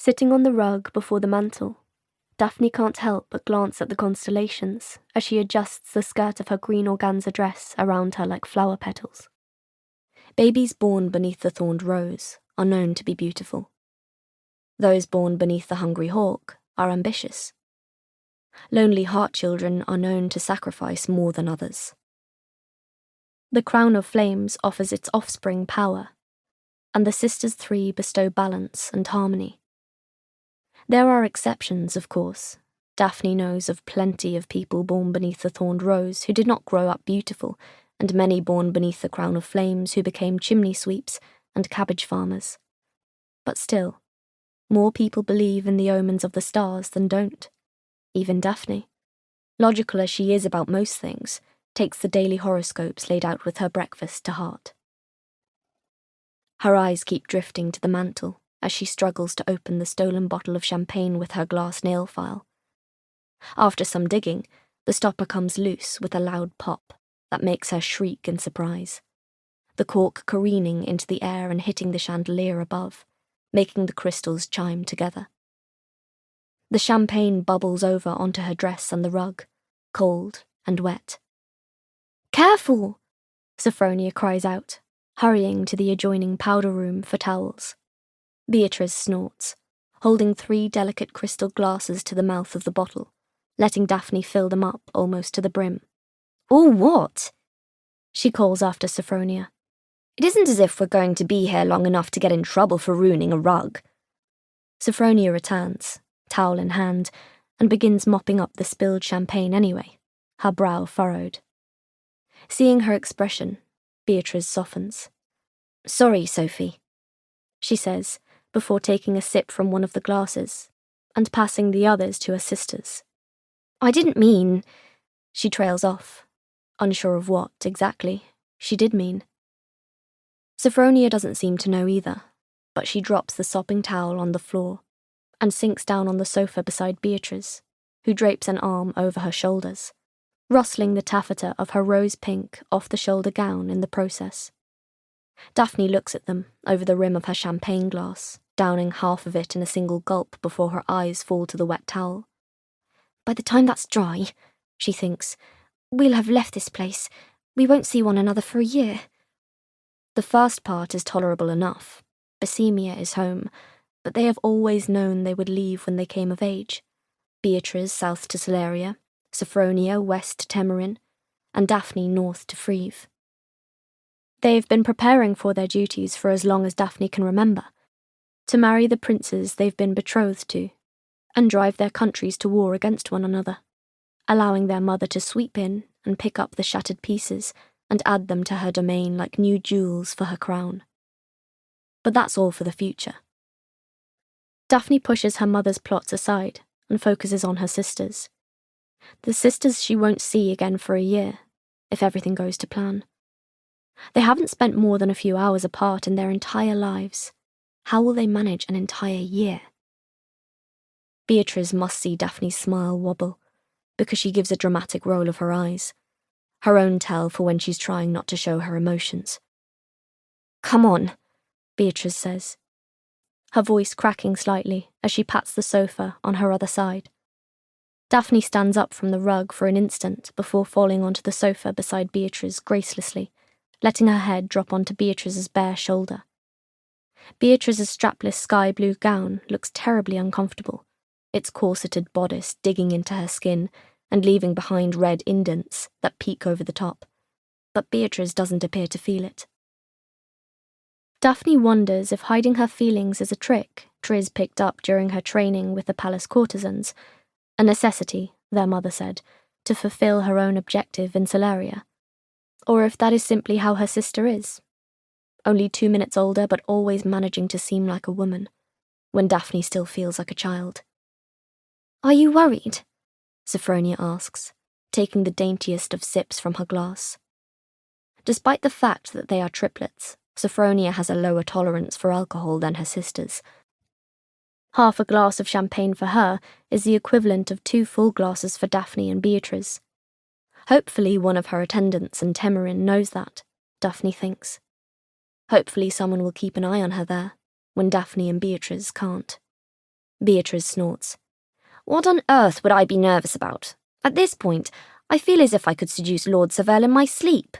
Sitting on the rug before the mantel, Daphne can't help but glance at the constellations as she adjusts the skirt of her green organza dress around her like flower petals. Babies born beneath the thorned rose are known to be beautiful. Those born beneath the hungry hawk are ambitious. Lonely heart children are known to sacrifice more than others. The crown of flames offers its offspring power, and the sisters three bestow balance and harmony. There are exceptions, of course. Daphne knows of plenty of people born beneath the thorned rose who did not grow up beautiful, and many born beneath the crown of flames who became chimney sweeps and cabbage farmers. But still, more people believe in the omens of the stars than don't. Even Daphne, logical as she is about most things, takes the daily horoscopes laid out with her breakfast to heart. Her eyes keep drifting to the mantel as she struggles to open the stolen bottle of champagne with her glass nail file. After some digging, the stopper comes loose with a loud pop that makes her shriek in surprise, the cork careening into the air and hitting the chandelier above, making the crystals chime together. The champagne bubbles over onto her dress and the rug, cold and wet. "Careful!" Sophronia cries out, hurrying to the adjoining powder room for towels. Beatriz snorts, holding 3 delicate crystal glasses to the mouth of the bottle, letting Daphne fill them up almost to the brim. "All what?" she calls after Sophronia. "It isn't as if we're going to be here long enough to get in trouble for ruining a rug." Sophronia returns, towel in hand, and begins mopping up the spilled champagne anyway, her brow furrowed. Seeing her expression, Beatriz softens. "Sorry, Sophie," she says, before taking a sip from one of the glasses and passing the others to her sisters. "I didn't mean—" She trails off, unsure of what, exactly, she did mean. Sophronia doesn't seem to know either, but she drops the sopping towel on the floor and sinks down on the sofa beside Beatriz, who drapes an arm over her shoulders, rustling the taffeta of her rose-pink off-the-shoulder gown in the process. Daphne looks at them over the rim of her champagne glass, downing half of it in a single gulp before her eyes fall to the wet towel. "By the time that's dry," she thinks, "we'll have left this place. We won't see one another for a year." The first part is tolerable enough. Bessemia is home, but they have always known they would leave when they came of age. Beatriz south to Celeria, Sophronia west to Temerin, and Daphne north to Freve. They have been preparing for their duties for as long as Daphne can remember, to marry the princes they've been betrothed to, and drive their countries to war against one another, allowing their mother to sweep in and pick up the shattered pieces and add them to her domain like new jewels for her crown. But that's all for the future. Daphne pushes her mother's plots aside and focuses on her sisters. The sisters she won't see again for a year, if everything goes to plan. They haven't spent more than a few hours apart in their entire lives. How will they manage an entire year? Beatriz must see Daphne's smile wobble, because she gives a dramatic roll of her eyes, her own tell for when she's trying not to show her emotions. "Come on," Beatriz says, her voice cracking slightly as she pats the sofa on her other side. Daphne stands up from the rug for an instant before falling onto the sofa beside Beatriz gracelessly, letting her head drop onto Beatriz's bare shoulder. Beatriz's strapless sky blue gown looks terribly uncomfortable, its corseted bodice digging into her skin and leaving behind red indents that peek over the top, but Beatriz doesn't appear to feel it. Daphne wonders if hiding her feelings is a trick Triz picked up during her training with the palace courtesans, a necessity, their mother said, to fulfill her own objective in Celeria, or if that is simply how her sister is, only 2 minutes older but always managing to seem like a woman, when Daphne still feels like a child. "Are you worried?" Sophronia asks, taking the daintiest of sips from her glass. Despite the fact that they are triplets, Sophronia has a lower tolerance for alcohol than her sisters. Half a glass of champagne for her is the equivalent of 2 full glasses for Daphne and Beatriz. Hopefully one of her attendants in Temerin knows that, Daphne thinks. Hopefully someone will keep an eye on her there, when Daphne and Beatriz can't. Beatriz snorts. What on earth would I be nervous about? At this point, I feel as if I could seduce Lord Savelle in my sleep.